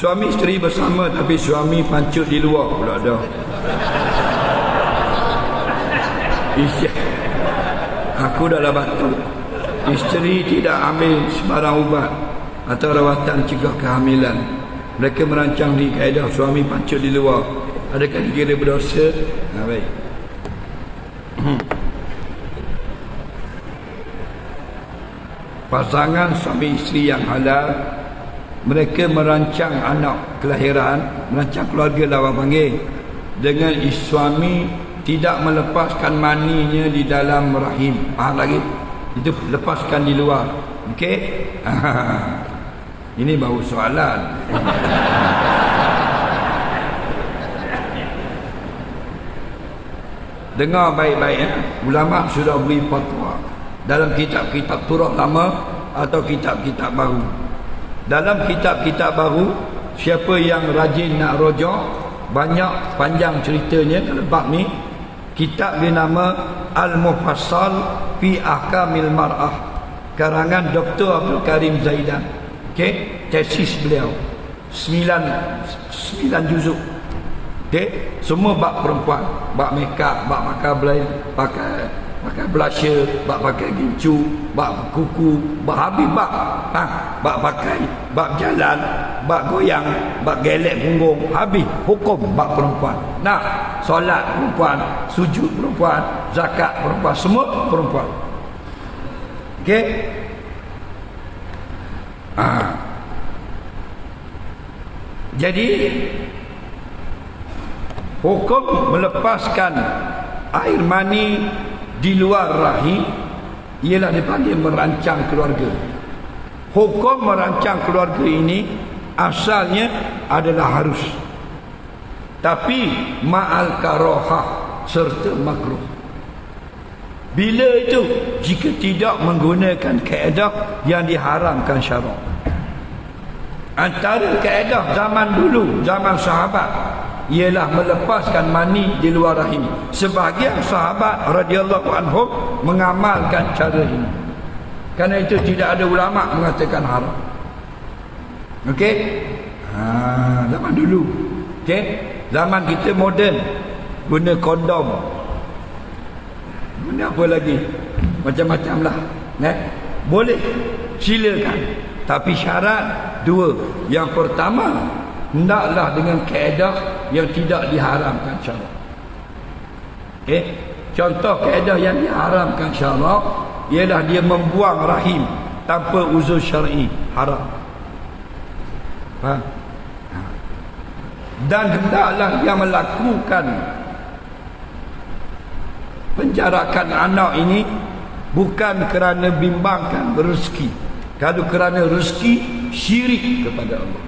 Suami isteri bersama tapi suami pancut di luar pula dah. Aku dah batuk. Isteri tidak ambil sebarang ubat atau rawatan cegah kehamilan. Mereka merancang di kaedah suami pancut di luar. Adakah dikira berdosa? Baik. Pasangan suami isteri yang halal, mereka merancang anak kelahiran, merancang keluarga lah orang panggil, dengan suami tidak melepaskan maninya di dalam rahim. Faham lagi? Itu lepaskan di luar. Okey? Ini baru soalan. Dengar baik-baik ya. Ulama sudah beri fatwa dalam kitab-kitab turah lama atau kitab-kitab baru. Dalam kitab-kitab baru, siapa yang rajin nak rojak, banyak panjang ceritanya dalam bab ni. Kitab bernama Al-Mufassal fi Ahkamil Mar'ah, karangan Dr. Abdul Karim Zaidan. Okey, tesis beliau 9 juzuk. Okey, semua bab perempuan, bab makeup, bab pakai blusher, bab pakai gincu, bab kuku, bab habis bab pakai, bab jalan, bab goyang, bab gelek punggung, habis hukum bab perempuan. Nah, solat perempuan, sujud perempuan, zakat perempuan, semua perempuan. Okey? Jadi hukum melepaskan air mani di luar rahim ialah dipanggil merancang keluarga. Hukum merancang keluarga ini asalnya adalah harus, tapi ma'al karahah serta makruh. Bila itu? Jika tidak menggunakan kaedah yang diharamkan syarak. Antara kaedah zaman dulu, zaman sahabat, ialah melepaskan mani di luar rahim. Sebahagian sahabat radhiyallahu anhum mengamalkan cara ini. Kerana itu tidak ada ulama mengatakan haram. Okey? Zaman dulu. Okey? Zaman kita moden, guna kondom. Guna apa lagi? Macam-macam lah. Boleh, silakan. Tapi syarat dua. Yang pertama, hendaklah dengan kaedah yang tidak diharamkan syarak. Contoh kaedah yang diharamkan syarak ialah dia membuang rahim tanpa uzur syar'i, haram. Dan hendaklah yang melakukan penjarakan anak ini bukan kerana bimbangkan rezeki. Kalau kerana rezeki, syirik kepada Allah.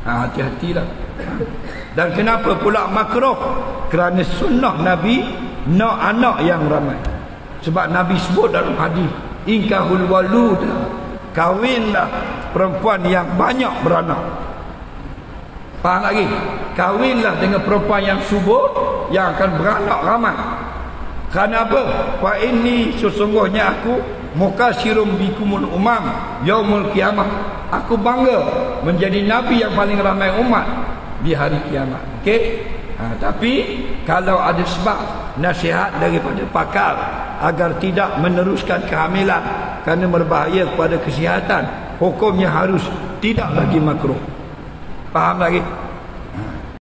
Hati-hatilah. Dan kenapa pula makruh? Kerana sunnah Nabi nak anak yang ramai. Sebab Nabi sebut dalam hadis, inkahul waluda, kawinlah perempuan yang banyak beranak. Faham lagi? Kawinlah dengan perempuan yang subur, yang akan beranak ramai. Kerana apa? Fa inni, sesungguhnya aku mukasyirum bikumul umam yaumul kiamah. Aku bangga menjadi nabi yang paling ramai umat di hari kiamat. Okey? Tapi kalau ada sebab nasihat daripada pakar agar tidak meneruskan kehamilan kerana berbahaya kepada kesihatan, hukumnya harus, tidak lagi makruh. Faham lagi?